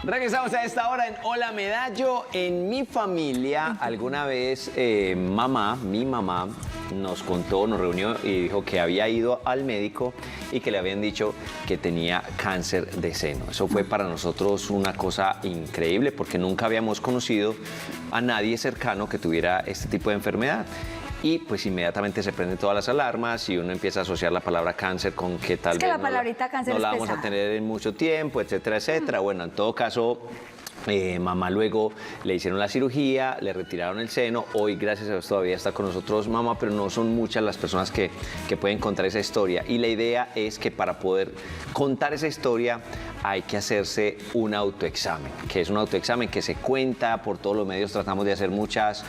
Regresamos a esta hora en Hola Medallo. En mi familia, alguna vez mi mamá, nos contó, nos reunió y dijo que había ido al médico y que le habían dicho que tenía cáncer de seno. Eso fue para nosotros una cosa increíble porque nunca habíamos conocido a nadie cercano que tuviera este tipo de enfermedad. Y pues inmediatamente se prenden todas las alarmas y uno empieza a asociar la palabra cáncer con que tal vez la palabrita cáncer no la es vamos a pesada. tener en mucho tiempo, etcétera, etcétera. Bueno, en todo caso, mamá luego le hicieron la cirugía, le retiraron el seno. Hoy, gracias a Dios, todavía está con nosotros mamá, pero no son muchas las personas que pueden contar esa historia. Y la idea es que para poder contar esa historia hay que hacerse un autoexamen, que es un autoexamen que se cuenta por todos los medios. Tratamos de hacer muchas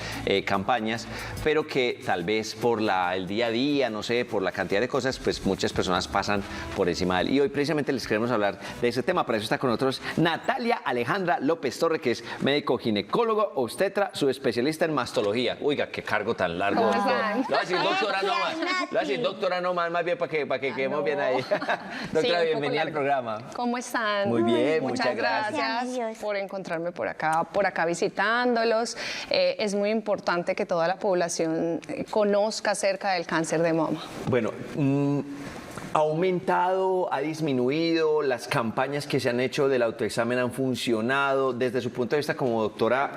campañas, pero que tal vez por el día a día, no sé, por la cantidad de cosas, pues muchas personas pasan por encima de él. Y hoy precisamente les queremos hablar de ese tema. Para eso está con nosotros Natalia Alejandra López Torre, que es médico ginecólogo, obstetra, su especialista en mastología. Oiga, qué cargo tan largo, ¿Cómo doctor. están? Lo voy a decir doctora nomás. Lo voy a decir doctora nomás, más bien para que quedemos bien ahí. Doctora, bienvenida al programa. ¿Cómo están? Muy bien, muchas gracias por encontrarme por acá visitándolos. Es muy importante que toda la población conozca acerca del cáncer de mama. Bueno, ¿ha aumentado, ha disminuido? ¿Las campañas que se han hecho del autoexamen han funcionado? Desde su punto de vista como doctora,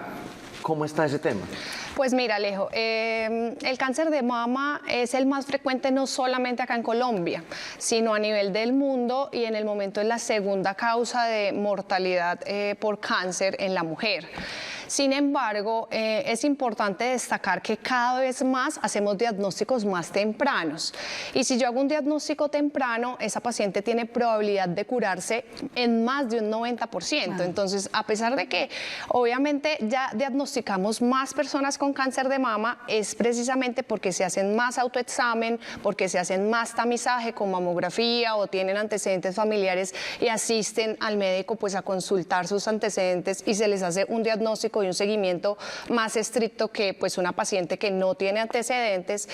¿cómo está ese tema? Pues mira, Alejo, el cáncer de mama es el más frecuente no solamente acá en Colombia, sino a nivel del mundo, y en el momento es la segunda causa de mortalidad por cáncer en la mujer. Sin embargo, es importante destacar que cada vez más hacemos diagnósticos más tempranos. Y si yo hago un diagnóstico temprano, esa paciente tiene probabilidad de curarse en más de un 90%. Entonces, a pesar de que obviamente ya diagnosticamos más personas con cáncer de mama, es precisamente porque se hacen más autoexamen, porque se hacen más tamizaje con mamografía o tienen antecedentes familiares y asisten al médico pues a consultar sus antecedentes y se les hace un diagnóstico y un seguimiento más estricto que pues una paciente que no tiene antecedentes.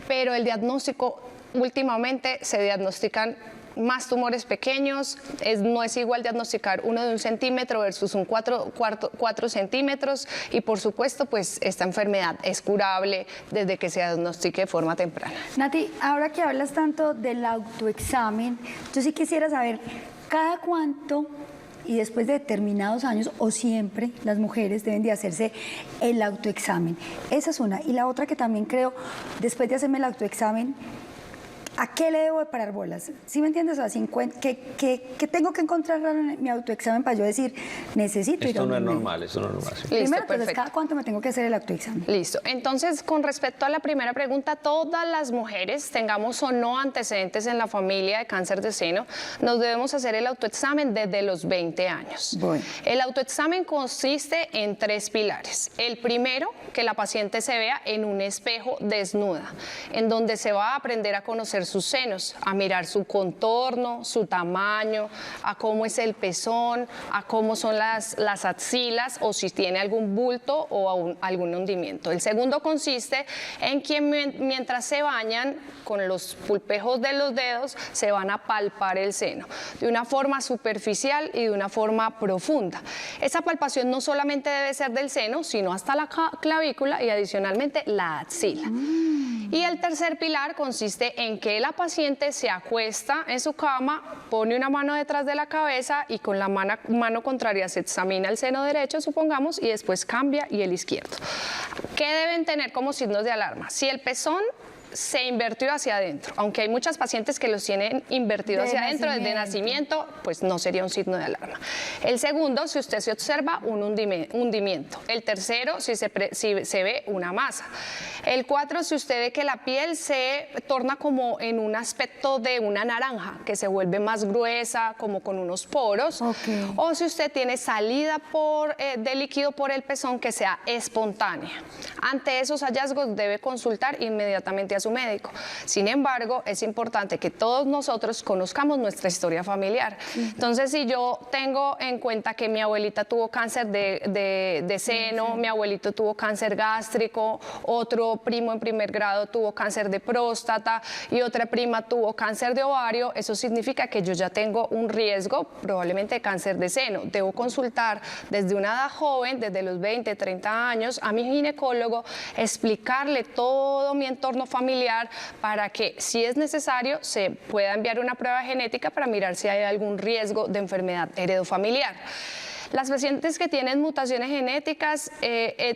Pero el diagnóstico, últimamente se diagnostican más tumores pequeños, no es igual diagnosticar uno de 1 centímetro versus un 4 centímetros, y por supuesto pues esta enfermedad es curable desde que se diagnostique de forma temprana. Nati, ahora que hablas tanto del autoexamen, yo sí quisiera saber cada cuánto y después de determinados años o siempre las mujeres deben de hacerse el autoexamen. Esa es una. Y la otra que también creo, después de hacerme el autoexamen, ¿a qué le debo de parar bolas? ¿Sí me entiendes? O sea, ¿qué tengo que encontrar raro en mi autoexamen para yo decir, necesito ir a un médico? Esto no es normal. Sí. Listo, Primero, entonces, perfecto. ¿cada cuánto me tengo que hacer el autoexamen? Listo. Entonces, con respecto a la primera pregunta, todas las mujeres, tengamos o no antecedentes en la familia de cáncer de seno, nos debemos hacer el autoexamen desde los 20 años. Bueno. El autoexamen consiste en 3 pilares. El primero, que la paciente se vea en un espejo desnuda, en donde se va a aprender a conocer sus senos, a mirar su contorno, su tamaño, a cómo es el pezón, a cómo son las axilas o si tiene algún bulto o algún hundimiento. El segundo consiste en que mientras se bañan con los pulpejos de los dedos se van a palpar el seno de una forma superficial y de una forma profunda. Esa palpación no solamente debe ser del seno, sino hasta la clavícula y adicionalmente la axila. Y el tercer pilar consiste en que la paciente se acuesta en su cama, pone una mano detrás de la cabeza y con la mano contraria se examina el seno derecho, supongamos, y después cambia y el izquierdo. ¿Qué deben tener como signos de alarma? Si el pezón se invirtió hacia adentro, aunque hay muchas pacientes que los tienen invertido hacia adentro desde nacimiento, pues no sería un signo de alarma. El segundo, si usted se observa un hundimiento. El tercero, si se ve una masa. El 4, si usted ve que la piel se torna como en un aspecto de una naranja, que se vuelve más gruesa, como con unos poros. Okay. O si usted tiene salida de líquido por el pezón que sea espontánea. Ante esos hallazgos debe consultar inmediatamente a su su médico. Sin embargo, es importante que todos nosotros conozcamos nuestra historia familiar. Entonces, si yo tengo en cuenta que mi abuelita tuvo cáncer de seno, mi abuelito tuvo cáncer gástrico, otro primo en primer grado tuvo cáncer de próstata y otra prima tuvo cáncer de ovario, eso significa que yo ya tengo un riesgo probablemente de cáncer de seno. Debo consultar desde una edad joven, desde los 20, 30 años, a mi ginecólogo, explicarle todo mi entorno familiar para que, si es necesario, se pueda enviar una prueba genética para mirar si hay algún riesgo de enfermedad heredofamiliar. Las pacientes que tienen mutaciones genéticas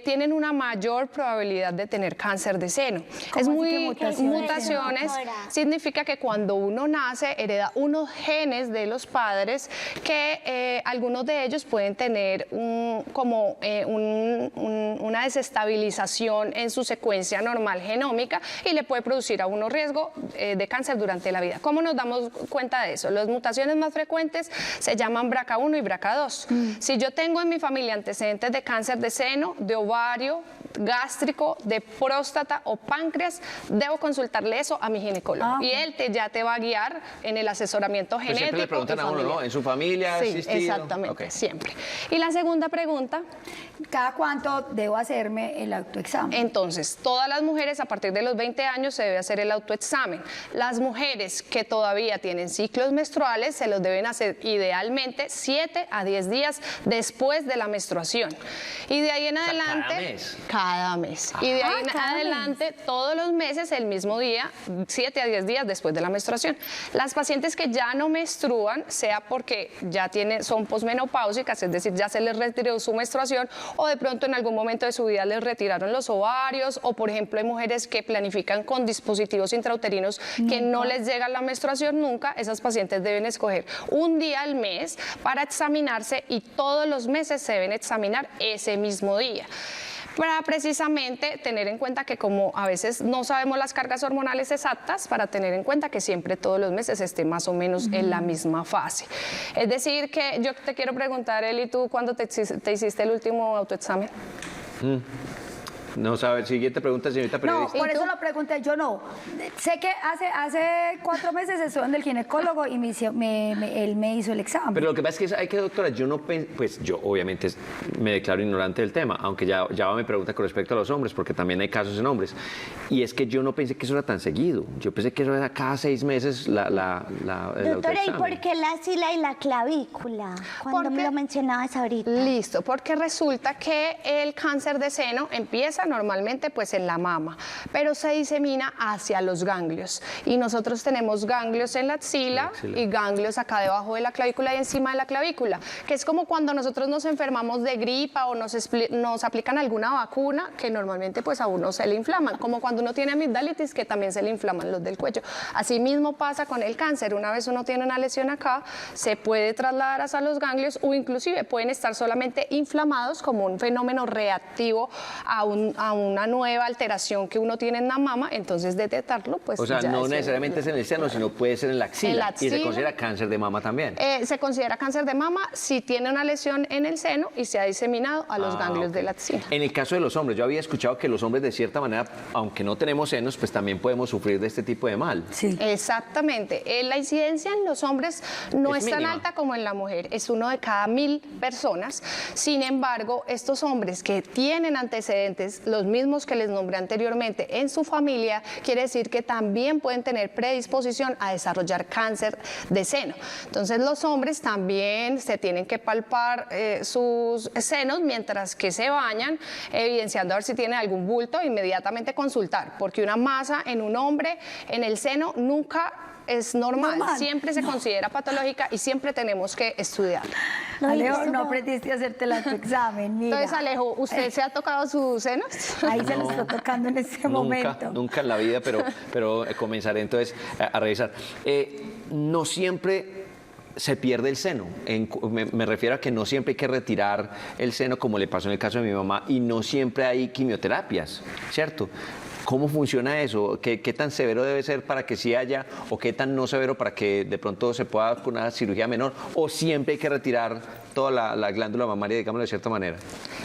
tienen una mayor probabilidad de tener cáncer de seno. Es muy mutaciones significa que cuando uno nace hereda unos genes de los padres que algunos de ellos pueden tener una desestabilización en su secuencia normal genómica y le puede producir a uno riesgo de cáncer durante la vida. ¿Cómo nos damos cuenta de eso? Las mutaciones más frecuentes se llaman BRCA1 y BRCA2. Si yo tengo en mi familia antecedentes de cáncer de seno, de ovario, gástrico, de próstata o páncreas, debo consultarle eso a mi ginecólogo. Y él ya te va a guiar en el asesoramiento genético. Siempre le preguntan a uno, ¿no? ¿En su familia ha existido? Exactamente, siempre. Y la segunda pregunta. ¿Cada cuánto debo hacerme el autoexamen? Entonces, todas las mujeres a partir de los 20 años se debe hacer el autoexamen. Las mujeres que todavía tienen ciclos menstruales se los deben hacer idealmente 7 a 10 días después de la menstruación. Y de ahí en adelante... Cada mes. Y de ahí en adelante, todos los meses, el mismo día, 7 a 10 días después de la menstruación. Las pacientes que ya no menstruan, sea porque ya son posmenopáusicas, es decir, ya se les retiró su menstruación, o de pronto en algún momento de su vida les retiraron los ovarios, o por ejemplo hay mujeres que planifican con dispositivos intrauterinos que no les llega la menstruación nunca, esas pacientes deben escoger un día al mes para examinarse y todos los meses se deben examinar ese mismo día, para precisamente tener en cuenta que como a veces no sabemos las cargas hormonales exactas, para tener en cuenta que siempre todos los meses esté más o menos en la misma fase. Es decir, que yo te quiero preguntar, Eli, ¿tú cuándo te hiciste el último autoexamen? No sabe, siguiente pregunta, señorita periodista. No, por eso lo pregunté, yo no. Sé que hace 4 meses estuve en el ginecólogo y él me hizo el examen. Pero lo que pasa es que doctora, yo no pues yo obviamente me declaro ignorante del tema, aunque ya me pregunta con respecto a los hombres, porque también hay casos en hombres. Y es que yo no pensé que eso era tan seguido. Yo pensé que eso era cada 6 meses el Doctora, ¿y por qué la axila y la clavícula? Cuando me lo mencionabas ahorita. Listo, porque resulta que el cáncer de seno empieza normalmente pues en la mama, pero se disemina hacia los ganglios y nosotros tenemos ganglios en la axila y ganglios acá debajo de la clavícula y encima de la clavícula, que es como cuando nosotros nos enfermamos de gripa o nos aplican alguna vacuna que normalmente pues a uno se le inflaman, como cuando uno tiene amigdalitis que también se le inflaman los del cuello. Así mismo pasa con el cáncer, una vez uno tiene una lesión acá, se puede trasladar hacia los ganglios o inclusive pueden estar solamente inflamados como un fenómeno reactivo a una nueva alteración que uno tiene en la mama, entonces detectarlo, pues... O sea, no necesariamente es en el seno, sino puede ser en la axila. Y se considera cáncer de mama también. Se considera cáncer de mama si tiene una lesión en el seno y se ha diseminado a los ganglios de la axila. En el caso de los hombres, yo había escuchado que los hombres de cierta manera, aunque no tenemos senos, pues también podemos sufrir de este tipo de mal. Sí. Exactamente. La incidencia en los hombres no es tan alta como en la mujer, es 1 de cada 1000 personas. Sin embargo, estos hombres que tienen antecedentes, los mismos que les nombré anteriormente, en su familia, quiere decir que también pueden tener predisposición a desarrollar cáncer de seno. Entonces los hombres también se tienen que palpar sus senos mientras que se bañan, evidenciando a ver si tienen algún bulto, inmediatamente consultar, porque una masa en un hombre en el seno nunca es normal. Siempre se considera patológica y siempre tenemos que estudiarla. Alejo, no aprendiste a hacerte el autoexamen, mira. Entonces, Alejo, ¿usted se ha tocado sus senos? Ahí se lo está tocando en este momento. Nunca en la vida, pero comenzaré entonces a revisar. No siempre se pierde el seno. Me refiero a que no siempre hay que retirar el seno, como le pasó en el caso de mi mamá, y no siempre hay quimioterapias, ¿cierto? ¿Cómo funciona eso? ¿Qué tan severo debe ser para que sí haya o qué tan no severo para que de pronto se pueda con una cirugía menor? ¿O siempre hay que retirar toda la glándula mamaria, digámoslo de cierta manera?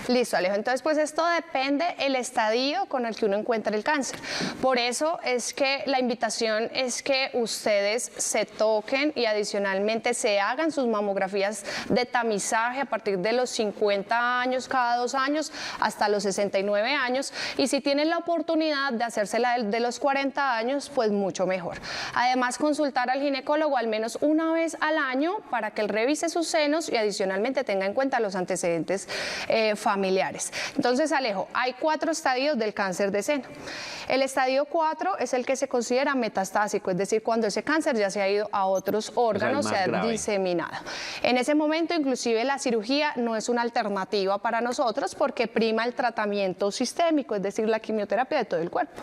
Listo, Alejo. Entonces, pues esto depende el estadio con el que uno encuentra el cáncer. Por eso es que la invitación es que ustedes se toquen y adicionalmente se hagan sus mamografías de tamizaje a partir de los 50 años, cada 2 años, hasta los 69 años. Y si tienen la oportunidad de hacérsela de los 40 años, pues mucho mejor. Además, consultar al ginecólogo al menos una vez al año para que él revise sus senos y adicionalmente tenga en cuenta los antecedentes familiares. Entonces, Alejo, hay 4 estadios del cáncer de seno. El estadio 4 es el que se considera metastásico, es decir, cuando ese cáncer ya se ha ido a otros órganos, se ha diseminado. En ese momento, inclusive, la cirugía no es una alternativa para nosotros porque prima el tratamiento sistémico, es decir, la quimioterapia de todo el cuerpo.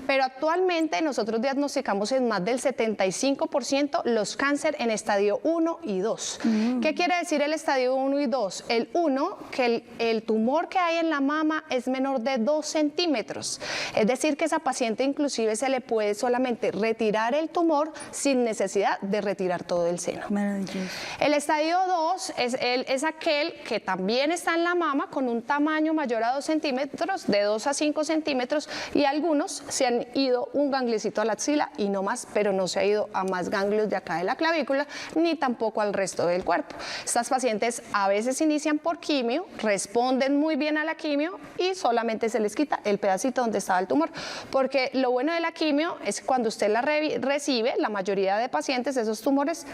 Pero actualmente nosotros diagnosticamos en más del 75% los cáncer en estadio 1 y 2. ¿Qué quiere decir el estadio 1 y 2? El 1, que el tumor que hay en la mama es menor de 2 centímetros. Es decir, que esa paciente inclusive se le puede solamente retirar el tumor sin necesidad de retirar todo el seno. Maravilloso. El estadio 2 es aquel que también está en la mama con un tamaño mayor a 2 centímetros, de 2 a 5 centímetros, y algunos se han ido un gangliocito a la axila y no más, pero no se ha ido a más ganglios de acá de la clavícula, ni tampoco al resto del cuerpo. Estas pacientes a veces inician por quimio, responden muy bien a la quimio y solamente se les quita el pedacito donde estaba el tumor, porque lo bueno de la quimio es que cuando usted la recibe, la mayoría de pacientes, esos tumores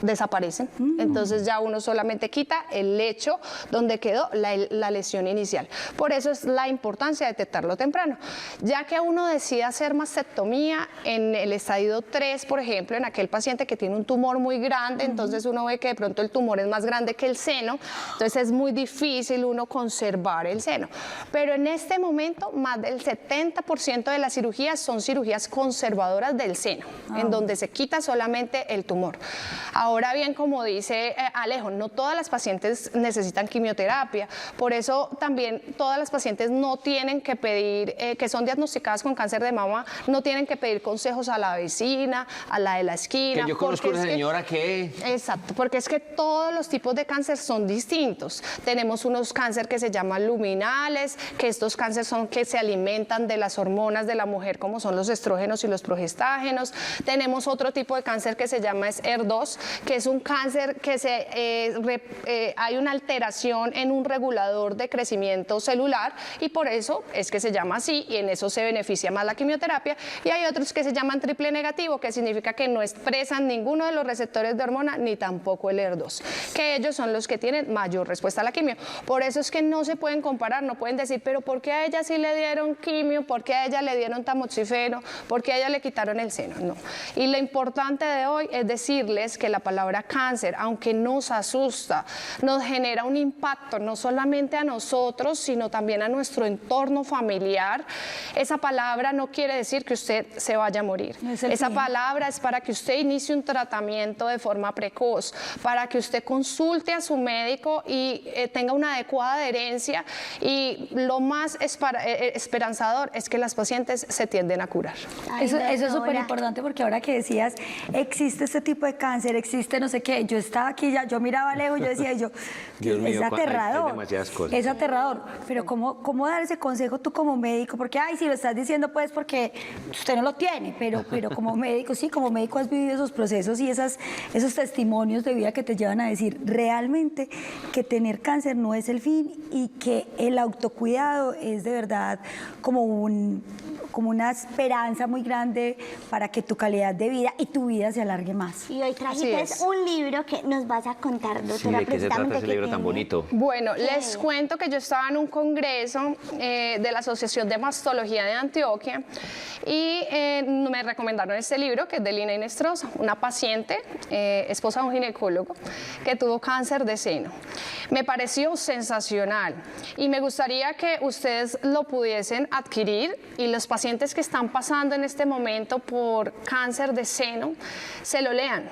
desaparecen. Entonces ya uno solamente quita el lecho donde quedó la lesión inicial. Por eso es la importancia de detectarlo temprano. Ya que uno decide hacer mastectomía en el estadio 3, por ejemplo, en aquel paciente que tiene un tumor muy grande, entonces uno ve que de pronto el tumor es más grande que el seno, entonces es muy difícil uno conservar el seno. Pero en este momento, más del 70% de las cirugías son cirugías conservadoras del seno, en donde se quita solamente el tumor. Ahora bien, como dice Alejo, no todas las pacientes necesitan quimioterapia, por eso también todas las pacientes no tienen que pedir, que son diagnosticadas con cáncer de mama, no tienen que pedir consejos a la vecina, a la de la esquina. Que yo conozco una señora que... Exacto, porque es que todos los tipos de cáncer son distintos. Tenemos unos cáncer que se llaman luminales, que estos cánceres son que se alimentan de las hormonas de la mujer, como son los estrógenos y los progestágenos. Tenemos otro tipo de cáncer que se llama ER2, que es un cáncer que hay una alteración en un regulador de crecimiento celular y por eso es que se llama así y en eso se beneficia más la quimioterapia. Y hay otros que se llaman triple negativo, que significa que no expresan ninguno de los receptores de hormona ni tampoco el ER2, que ellos son los que tienen mayor respuesta a la quimio. Por eso es que no se pueden comparar, no pueden decir, pero ¿por qué a ella sí le dieron quimio? ¿Por qué a ella le dieron tamoxifeno? ¿Por qué a ella le quitaron el seno? No. Y lo importante de hoy es decirles que la palabra cáncer, aunque nos asusta, nos genera un impacto no solamente a nosotros, sino también a nuestro entorno familiar. Esa palabra no quiere decir que usted se vaya a morir. Esa palabra es para que usted inicie un tratamiento de forma precoz, para que usted consulte a su médico y tenga una adecuada adherencia, y lo más esperanzador es que las pacientes se tienden a curar. Eso es súper importante, porque ahora que decías, existe este tipo de cáncer, existe no sé qué, yo estaba aquí, yo miraba lejos, yo decía, Dios mío, es aterrador, hay demasiadas cosas. Es aterrador, pero ¿cómo dar ese consejo tú como médico? Porque, si lo estás diciendo pues porque usted no lo tiene, pero como médico, sí, como médico has vivido esos procesos y esos testimonios de vida que te llevan a decir realmente que tener cáncer no es el fin y que el autocuidado es de verdad como una esperanza muy grande para que tu calidad de vida y tu vida se alargue más. Y hoy trajiste un libro que nos vas a contar, doctora. Sí, ¿de qué se trata ese libro tan bonito? Bueno, les cuento que yo estaba en un congreso de la Asociación de Mastología de Antioquia y me recomendaron este libro, que es de Lina Inestrosa, una paciente, esposa de un ginecólogo, que tuvo cáncer de seno. Me pareció sensacional y me gustaría que ustedes lo pudiesen adquirir y los pacientes que están pasando en este momento por cáncer de seno se lo lean.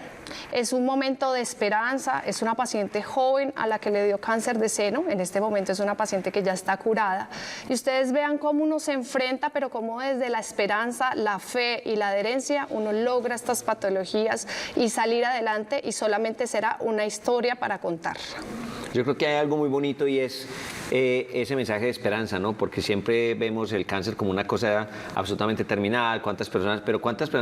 Es un momento de esperanza, es una paciente joven a la que le dio cáncer de seno, en este momento es una paciente que ya está curada, y ustedes vean cómo uno se enfrenta, pero cómo desde la esperanza, la fe y la adherencia uno logra estas patologías y salir adelante, y solamente será una historia para contar. Yo creo que hay algo muy bonito y es ese mensaje de esperanza, ¿no? Porque siempre vemos el cáncer como una cosa absolutamente terminal, cuántas personas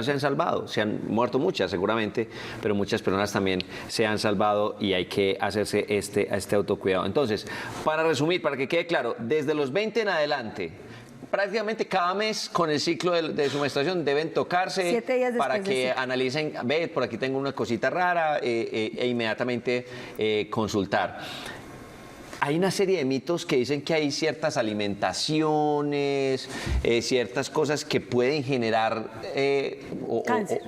se han salvado, se han muerto muchas seguramente, pero muchas personas también se han salvado y hay que hacerse este autocuidado. Entonces, para resumir, para que quede claro, desde los 20 en adelante, prácticamente cada mes con el ciclo de su menstruación deben tocarse 7 días para después que de analicen, ve, por aquí tengo una cosita rara e inmediatamente consultar. Hay una serie de mitos que dicen que hay ciertas alimentaciones, ciertas cosas que pueden generar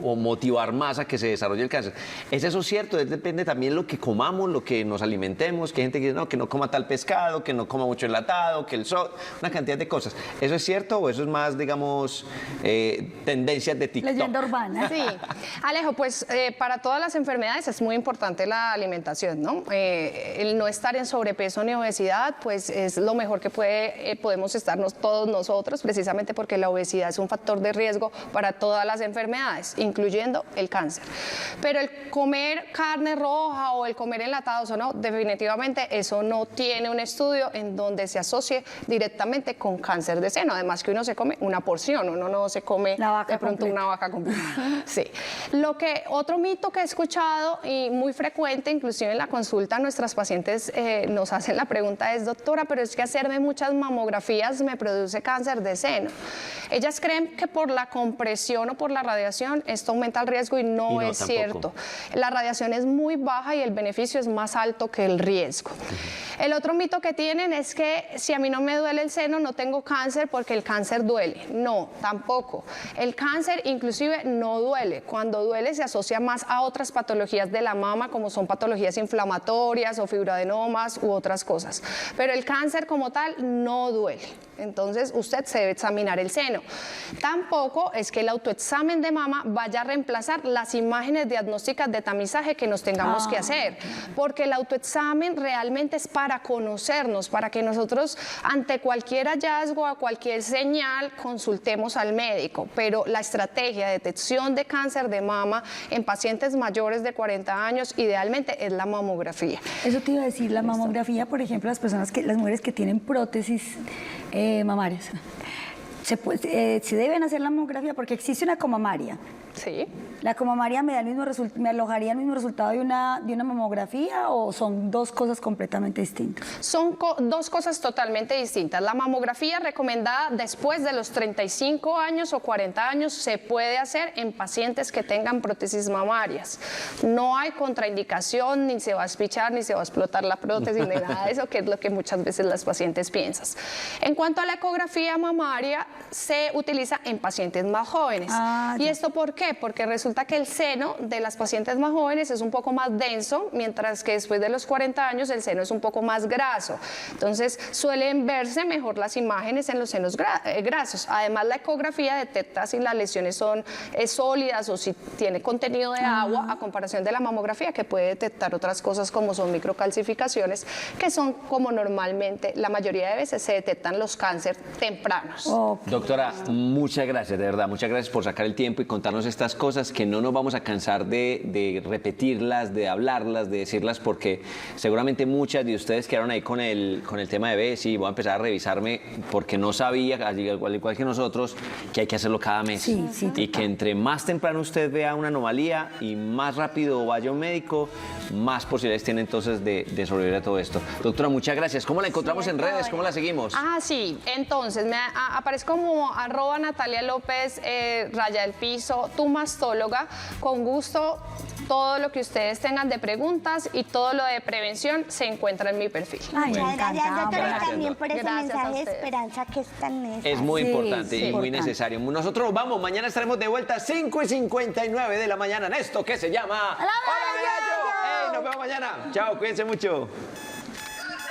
o motivar más a que se desarrolle el cáncer. ¿Es eso cierto? Depende también de lo que comamos, lo que nos alimentemos, que hay gente que dice, no, que no coma tal pescado, que no coma mucho enlatado, que una cantidad de cosas. ¿Eso es cierto o eso es más, digamos, tendencias de TikTok? Leyenda urbana. Sí, Alejo, pues para todas las enfermedades es muy importante la alimentación, ¿no? El no estar en sobrepeso ni obesidad, pues es lo mejor que podemos estarnos todos nosotros, precisamente porque la obesidad es un factor de riesgo para todas las enfermedades, incluyendo el cáncer. Pero el comer carne roja o el comer enlatados o no, definitivamente eso no tiene un estudio en donde se asocie directamente con cáncer de seno, además que uno se come una porción, uno no se come de pronto una vaca completa. Sí. Otro mito que he escuchado y muy frecuente, inclusive en la consulta, nuestras pacientes nos hacen la pregunta es, doctora, pero es que hacerme muchas mamografías me produce cáncer de seno. Ellas creen que por la compresión o por la radiación esto aumenta el riesgo y no es cierto. La radiación es muy baja y el beneficio es más alto que el riesgo. El otro mito que tienen es que si a mí no me duele el seno no tengo cáncer porque el cáncer duele. No, tampoco. El cáncer inclusive no duele. Cuando duele se asocia más a otras patologías de la mama como son patologías inflamatorias o fibroadenomas u otras cosas. Pero el cáncer como tal no duele. Entonces usted se debe examinar el seno. Tampoco es que el autoexamen de mama vaya a reemplazar las imágenes diagnósticas de tamizaje que nos tengamos que hacer, porque el autoexamen realmente es para conocernos, para que nosotros ante cualquier hallazgo, a cualquier señal, consultemos al médico. Pero la estrategia de detección de cáncer de mama en pacientes mayores de 40 años idealmente es la mamografía. Eso te iba a decir, la mamografía, por ejemplo, las mujeres que tienen prótesis mamarias, ¿se deben hacer la mamografía? Porque existe una comamaria. Sí. ¿La comamaria me alojaría el mismo resultado de una mamografía o son dos cosas completamente distintas? Son dos cosas totalmente distintas. La mamografía recomendada después de los 35 años o 40 años se puede hacer en pacientes que tengan prótesis mamarias. No hay contraindicación, ni se va a espichar, ni se va a explotar la prótesis, ni nada de eso, que es lo que muchas veces las pacientes piensan. En cuanto a la ecografía mamaria, se utiliza en pacientes más jóvenes. ¿Y esto por qué? Porque resulta que el seno de las pacientes más jóvenes es un poco más denso, mientras que después de los 40 años el seno es un poco más graso. Entonces suelen verse mejor las imágenes en los senos grasos. Además, la ecografía detecta si las lesiones son sólidas o si tiene contenido de agua, a comparación de la mamografía, que puede detectar otras cosas como son microcalcificaciones, que son como normalmente la mayoría de veces se detectan los cánceres tempranos. Doctora, muchas gracias, de verdad, muchas gracias por sacar el tiempo y contarnos estas cosas que no nos vamos a cansar de repetirlas, de hablarlas, de decirlas, porque seguramente muchas de ustedes quedaron ahí con el tema de ver, sí, voy a empezar a revisarme porque no sabía, al igual que nosotros, que hay que hacerlo cada mes. Y que entre más temprano usted vea una anomalía y más rápido vaya a un médico, más posibilidades tiene entonces de sobrevivir a todo esto. Doctora, muchas gracias. ¿Cómo la encontramos en redes? ¿Cómo la seguimos? Sí, entonces me aparece como @Natalia López, _, tu mastóloga. Con gusto, todo lo que ustedes tengan de preguntas y todo lo de prevención se encuentra en mi perfil. Muchas gracias, doctora, y también por ese Gracias mensaje de esperanza que es tan necesario. Es muy importante y muy necesario. Nosotros vamos, mañana estaremos de vuelta a 5:59 de la mañana en esto que se llama... ¡Hola, Gallo! Nos vemos mañana. Chao, cuídense mucho.